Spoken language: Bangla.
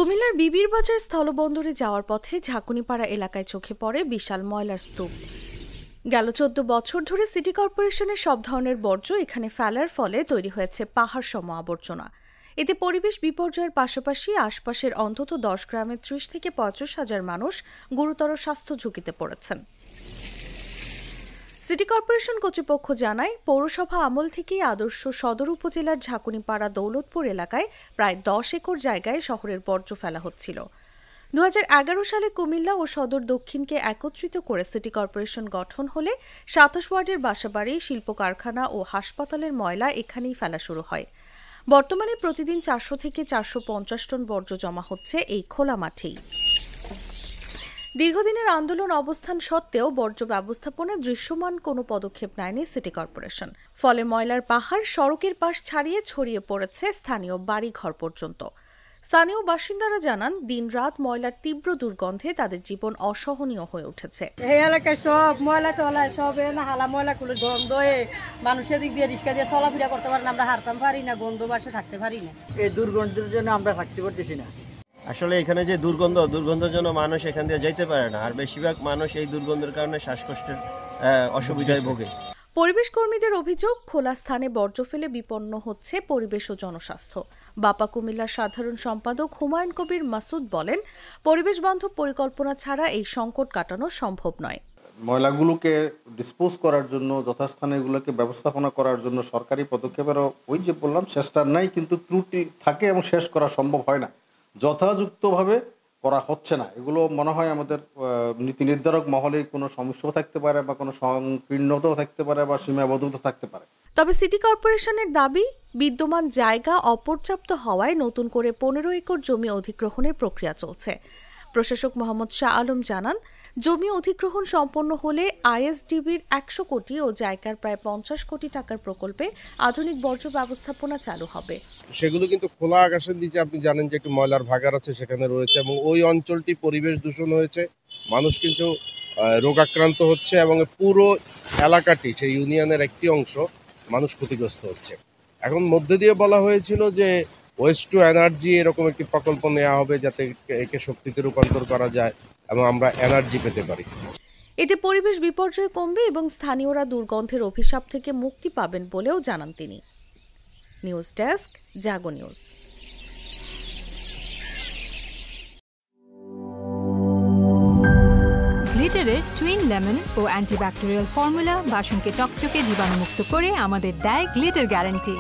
কুমিল্লার বিবির বাজার স্থলবন্দরে যাওয়ার পথে ঝাঁকুনিপাড়া এলাকায় চোখে পড়ে বিশাল ময়লার স্তূপ। গেল ১৪ বছর ধরে সিটি কর্পোরেশনের সব ধরনের বর্জ্য এখানে ফেলার ফলে তৈরি হয়েছে পাহাড় সম আবর্জনা। এতে পরিবেশ বিপর্যয়ের পাশাপাশি আশপাশের অন্তত ১০ গ্রামের ৩০ থেকে ৩৫ হাজার মানুষ গুরুতর স্বাস্থ্য ঝুঁকিতে পড়েছেন। সিটি কর্পোরেশন কর্তৃপক্ষ জানায়, পৌরসভা আমল থেকেই আদর্শ সদর উপজেলার ঝাঁকুনিপাড়া দৌলতপুর এলাকায় প্রায় ১০ একর জায়গায় শহরের বর্জ্য ফেলা হচ্ছিল। ২০১১ সালে কুমিল্লা ও সদর দক্ষিণকে একত্রিত করে সিটি কর্পোরেশন গঠন হলে ২৭ ওয়ার্ডের বাসাবাড়ি, শিল্প কারখানা ও হাসপাতালের ময়লা এখানেই ফেলা শুরু হয়। বর্তমানে প্রতিদিন ৪০০ থেকে ৪৫০ টন বর্জ্য জমা হচ্ছে এই খোলা মাঠেই। দীর্ঘদিনের আন্দোলন অবস্থান সত্ত্বেও বর্জ্য ব্যবস্থাপনায় দৃশ্যমান কোনো পদক্ষেপ নেয়নি সিটি কর্পোরেশন। ফলে ময়লার পাহাড় সড়কের পাশ ছাড়িয়ে ছড়িয়ে পড়েছে স্থানীয় বাড়িঘর পর্যন্ত। স্থানীয় বাসিন্দারা জানান, দিনরাত ময়লার তীব্র দুর্গন্ধে তাদের জীবন অসহনীয় হয়ে উঠেছে। এই এলাকায় সব ময়লা টলা সব হালা ময়লা গুলো গন্ধ হয়ে মানুষের দিক দিয়ে রিক্সা দিয়ে চলাফেরা করতে পারি না, আমরা হারতাম পারি না, গন্ধ বাসে থাকতে পারি না। এই দুর্গন্ধের জন্য আমরা থাকতে পারতেছি না। আসলে এখানে যে দুর্গন্ধের জন্য মানুষ এখান দিয়ে যাইতে পারে না, আর বেশিরভাগ মানুষ এই দুর্গন্ধের কারণে শ্বাসকষ্টের অসুবিধায় ভোগে। পরিবেশ কর্মীদের অভিযোগ, খোলা স্থানে বর্জ্য ফেলে বিপন্ন হচ্ছে পরিবেশ ও জনস্বাস্থ্য। বাপা কুমিল্লার সাধারণ সম্পাদক হুমায়ুন কবির মাসুদ বলেন, পরিবেশ বান্ধব পরিকল্পনা ছাড়া এই সংকট কাটানো সম্ভব নয়। ময়লাগুলোকে ডিসপোজ করার জন্য, যথাস্থানে এগুলোকে ব্যবস্থাপনা করার জন্য সরকারি পদক্ষেপেরও ওই যে বললাম চেষ্টা নাই, কিন্তু ত্রুটি থাকে এবং শেষ করা সম্ভব হয় না, যথাযুক্তভাবে করা হচ্ছে না। এগুলো মনে হয় আমাদের নীতি নির্ধারক মহলে কোনো সমস্যাও থাকতে পারে, বা কোনো সংকীর্ণতাও থাকতে পারে, বা সীমাবদ্ধতা থাকতে পারে। তবে সিটি কর্পোরেশনের দাবি, বিদ্যমান জায়গা অপর্যাপ্ত হওয়ায় নতুন করে ১৫ একর জমি অধিগ্রহণের প্রক্রিয়া চলছে। প্রশাসক মোহাম্মদ শাহ আলম জানান, জমি অধিগ্রহণ সম্পন্ন হলে আইএসডিবির ১০০ কোটি ও জায়গার প্রায় ৫০ কোটি টাকার প্রকল্পে আধুনিক বর্জ্য ব্যবস্থাপনা চালু হবে। সেগুলো কিন্তু খোলা আকাশের নিচে, আপনি জানেন যে একটি ময়লার ভাগাড় আছে সেখানে রয়েছে, এবং ওই অঞ্চলটি পরিবেশ দূষণ হয়েছে, মানুষ কিন্তু রোগাক্রান্ত হচ্ছে, এবং পুরো এলাকাটি, সেই ইউনিয়নের একটি অংশ মানুষ ক্ষতিগ্রস্ত হচ্ছে। এখন মধ্যে দিয়ে বলা হয়েছিল যে ওয়েস্ট টু এনার্জি এরকম একটি প্রকল্প নেওয়া হবে, যাতে একে শক্তিতে রূপান্তর করা যায় এবং আমরা এনার্জি পেতে পারি। এতে পরিবেশ বিপর্যয় কমবে এবং স্থানীয়রা দুর্গন্ধের অভিশাপ থেকে মুক্তি পাবেন বলেও জানান তিনি। নিউজ ডেস্ক, জাগো নিউজ। গ্লিটারের টুইন লেমন ও অ্যান্টিব্যাকটেরিয়াল ফর্মুলা বাসনকে চকচকে জীবাণুমুক্ত করে আমাদের দেয় গ্লিটার গ্যারান্টি।